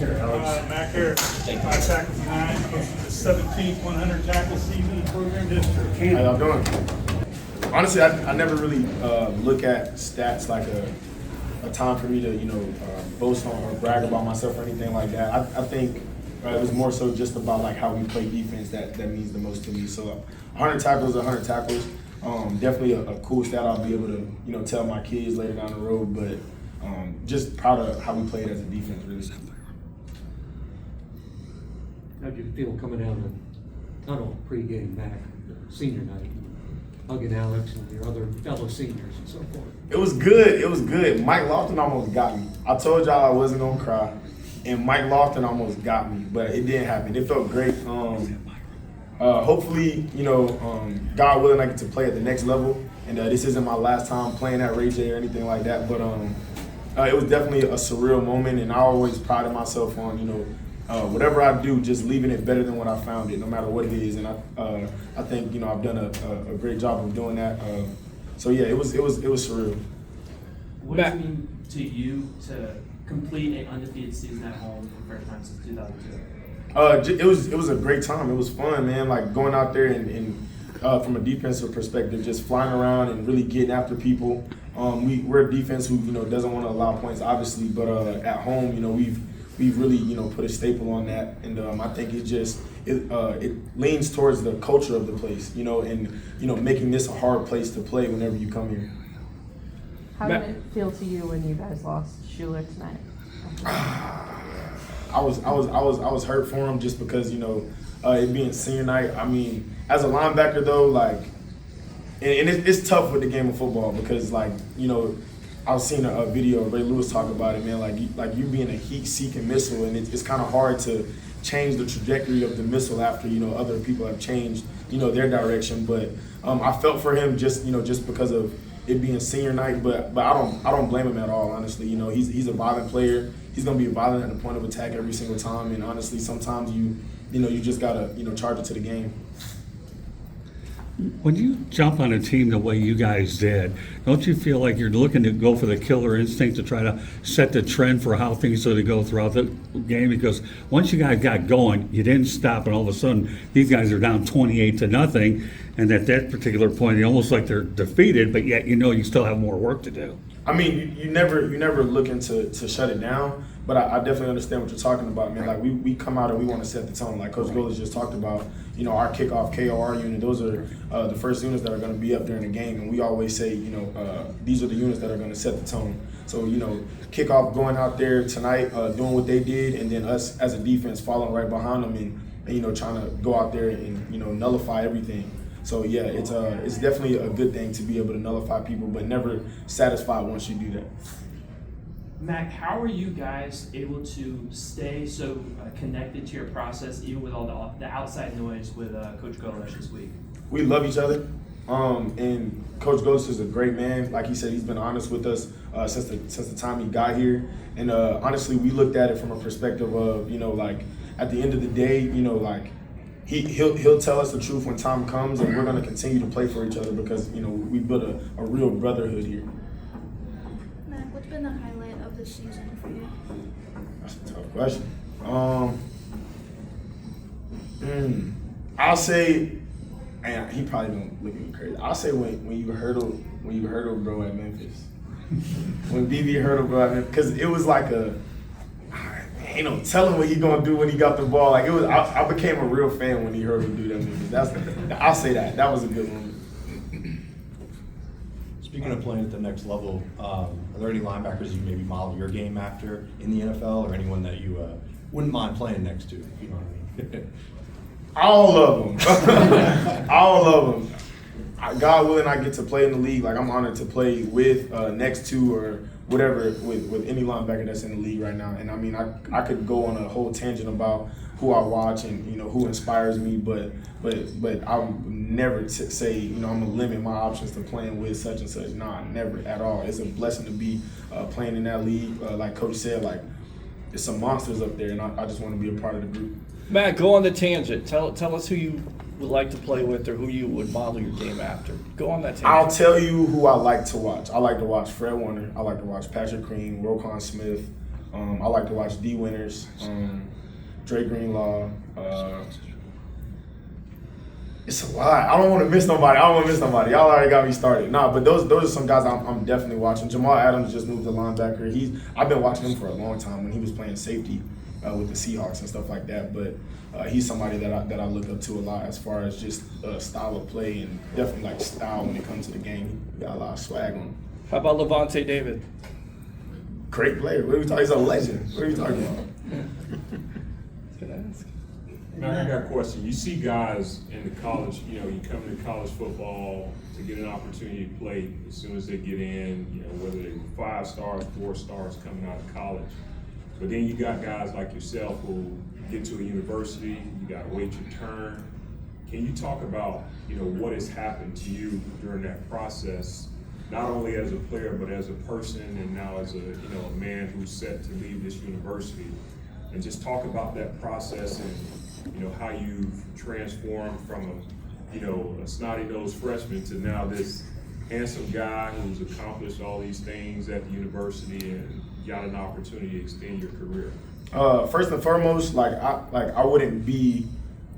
Mac Harris, 5 tackles, 9, posted the 17th 100 tackle season in program history. How y'all doing? Honestly, I never really look at stats like a time for me to, boast on or brag about myself or anything like that. I think it was more so just about like how we play defense that means the most to me. So 100 tackles, 100 tackles. Definitely a cool stat I'll be able to, tell my kids later down the road, but just proud of how we played as a defense, really. How did you feel coming out of the tunnel pre-game back, senior night, hugging Alex and your other fellow seniors and so forth? It was good. It was good. Mike Lofton almost got me. I told y'all I wasn't gonna cry, and Mike Lofton almost got me, but it didn't happen. It felt great. Hopefully, God willing, I get to play at the next level, and this isn't my last time playing at Ray J or anything like that. But it was definitely a surreal moment, and I always prided myself on, whatever I do, just leaving it better than when I found it, no matter what it is. And I think I've done a great job of doing that. So yeah, it was surreal. What does it mean to you to complete an undefeated season at home for the first time since 2002? It was a great time. It was fun, man. Like going out there and from a defensive perspective, just flying around and really getting after people. We're a defense who doesn't want to allow points, obviously, but at home, we've really put a staple on that, and I think it leans towards the culture of the place, and making this a hard place to play whenever you come here. How did it feel to you when you guys lost Schuler tonight? I was hurt for him just because it being senior night. I mean, as a linebacker though, like, and it's tough with the game of football because I was seeing a video of Ray Lewis talk about it, man. Like you being a heat-seeking missile, and it's kind of hard to change the trajectory of the missile after other people have changed their direction. But I felt for him just because of it being senior night. But I don't blame him at all. Honestly, he's a violent player. He's gonna be violent at the point of attack every single time. And honestly, sometimes you just gotta charge it to the game. When you jump on a team the way you guys did, don't you feel like you're looking to go for the killer instinct to try to set the trend for how things are to go throughout the game? Because once you guys got going, you didn't stop, and all of a sudden these guys are down 28-0, and at that particular point, it's almost like they're defeated, but yet you still have more work to do. I mean, you never looking to shut it down, but I definitely understand what you're talking about, man. Like we come out and we want to set the tone, like Coach Golis just talked about. Our kickoff KOR unit; those are the first units that are going to be up during the game, and we always say, these are the units that are going to set the tone. So, kickoff going out there tonight, doing what they did, and then us as a defense following right behind them and trying to go out there and nullify everything. So yeah, it's definitely a good thing to be able to nullify people, but never satisfied once you do that. Mac, how are you guys able to stay so connected to your process, even with all the outside noise with Coach Golis this week? We love each other, and Coach Golis is a great man. Like he said, he's been honest with us since the time he got here. And honestly, we looked at it from a perspective of at the end of the day, he'll tell us the truth when time comes, and we're going to continue to play for each other because we built a real brotherhood here. Mac, what's been the highlight of the season for you? That's a tough question. I'll say, and he probably don't look at me crazy. I'll say when you hurdle bro at Memphis, when BB hurdled bro at Memphis, because it was like ain't no telling what he gonna do when he got the ball. Like it was, I became a real fan when he heard him do that movie. I'll say that was a good one. Speaking of playing at the next level, are there any linebackers you maybe model your game after in the NFL, or anyone that you wouldn't mind playing next to? You know what I mean? All of them. All of them. God willing, I get to play in the league. Like I'm honored to play with, next to, or whatever with any linebacker that's in the league right now. And I mean, I could go on a whole tangent about who I watch and who inspires me, but I would never say I'm gonna limit my options to playing with such and such. Nah, never at all. It's a blessing to be playing in that league. Like Coach said, like there's some monsters up there, and I just want to be a part of the group. Matt, go on the tangent. Tell us who you would like to play with or who you would model your game after. Go on that tangent. I'll tell you who I like to watch. I like to watch Fred Warner. I like to watch Patrick Green, Roquan Smith. I like to watch D Winners, Dre Greenlaw. It's a lot. I don't want to miss nobody. Y'all already got me started. Nah, but those are some guys I'm definitely watching. Jamal Adams just moved to linebacker. I've been watching him for a long time when he was playing safety with the Seahawks and stuff like that. But he's somebody that I look up to a lot as far as just style of play and definitely like style when it comes to the game. He got a lot of swag on him. How about Levante David? Great player. What are we talking? He's a legend. What are you talking about? Now, I got a question. You see guys in the college, you come into college football to get an opportunity to play as soon as they get in, whether they're 5 stars, 4 stars coming out of college. But then you got guys like yourself who get to a university, you got to wait your turn. Can you talk about, what has happened to you during that process, not only as a player, but as a person and now as a man who's set to leave this university? And just talk about that process and, how you've transformed from a snotty-nosed freshman to now this handsome guy who's accomplished all these things at the university and got an opportunity to extend your career. First and foremost, I wouldn't be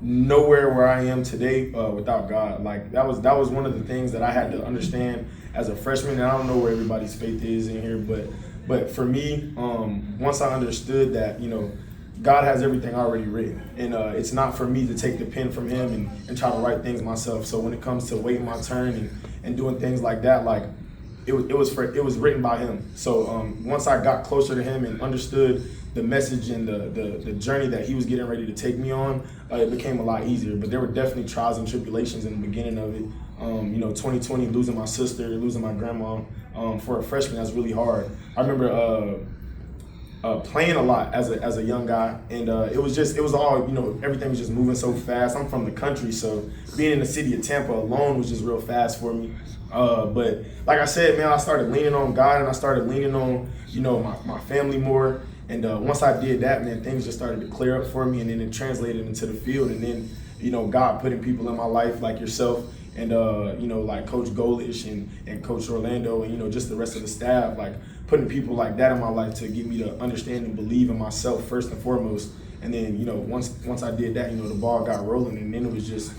nowhere where I am today without God. Like that was one of the things that I had to understand as a freshman. And I don't know where everybody's faith is in here, but for me, once I understood that, God has everything already written, and it's not for me to take the pen from him and try to write things myself. So when it comes to waiting my turn and doing things like that, like it was written by him. So once I got closer to him and understood the message and the journey that he was getting ready to take me on, it became a lot easier. But there were definitely trials and tribulations in the beginning of it. 2020, losing my sister, losing my grandma, for a freshman, that's really hard. I remember playing a lot as a young guy, and it was all, everything was just moving so fast. I'm from the country, so being in the city of Tampa alone was just real fast for me. But like I said, man, I started leaning on God and I started leaning on, my family more. And once I did that, man, things just started to clear up for me, and then it translated into the field. And then, God putting people in my life like yourself and, like Coach Golish and Coach Orlando and, just the rest of the staff, like putting people like that in my life to get me to understand and believe in myself first and foremost. And then, once I did that, the ball got rolling, and then it was just,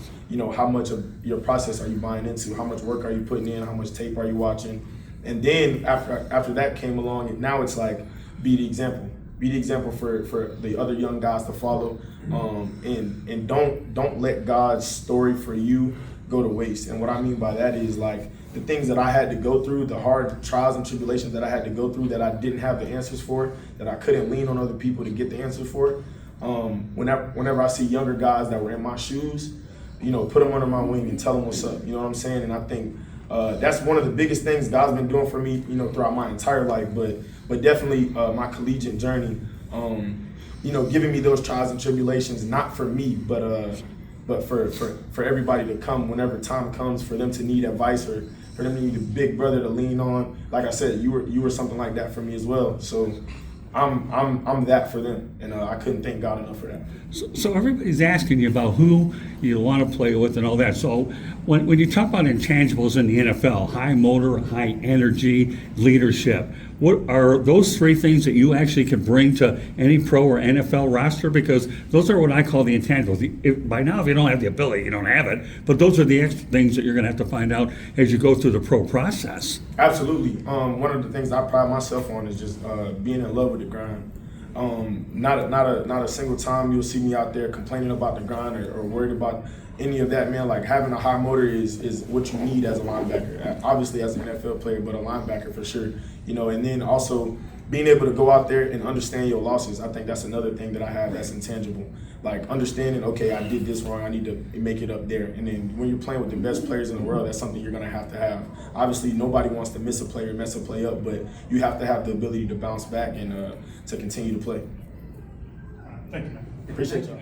how much of your process are you buying into? How much work are you putting in? How much tape are you watching? And then after that came along, now it's like, be the example. Be the example for the other young guys to follow, and don't let God's story for you go to waste. And what I mean by that is like the things that I had to go through, the hard trials and tribulations that I had to go through that I didn't have the answers for, that I couldn't lean on other people to get the answers for. Whenever I see younger guys that were in my shoes, put them under my wing and tell them what's up. You know what I'm saying? And I think that's one of the biggest things God's been doing for me, throughout my entire life. But definitely my collegiate journey, giving me those trials and tribulations, not for me, but for everybody to come whenever time comes for them to need advice or for them to need a big brother to lean on. Like I said, you were something like that for me as well. So I'm that for them, and I couldn't thank God enough for that. So everybody's asking you about who you want to play with and all that. So when you talk about intangibles in the NFL, high motor, high energy, leadership, what are those 3 things that you actually can bring to any pro or NFL roster? Because those are what I call the intangibles. By now, if you don't have the ability, you don't have it. But those are the extra things that you're going to have to find out as you go through the pro process. Absolutely. One of the things I pride myself on is just being in love with the grind. Not a single time you'll see me out there complaining about the grind or worried about any of that, man. Like having a high motor is what you need as a linebacker. Obviously as an NFL player, but a linebacker for sure. And then also being able to go out there and understand your losses. I think that's another thing that I have that's intangible. Like understanding, okay, I did this wrong, I need to make it up there. And then when you're playing with the best players in the world, that's something you're gonna have to have. Obviously, nobody wants to miss a play or mess a play up, but you have to have the ability to bounce back and to continue to play. Thank you, man. Appreciate you.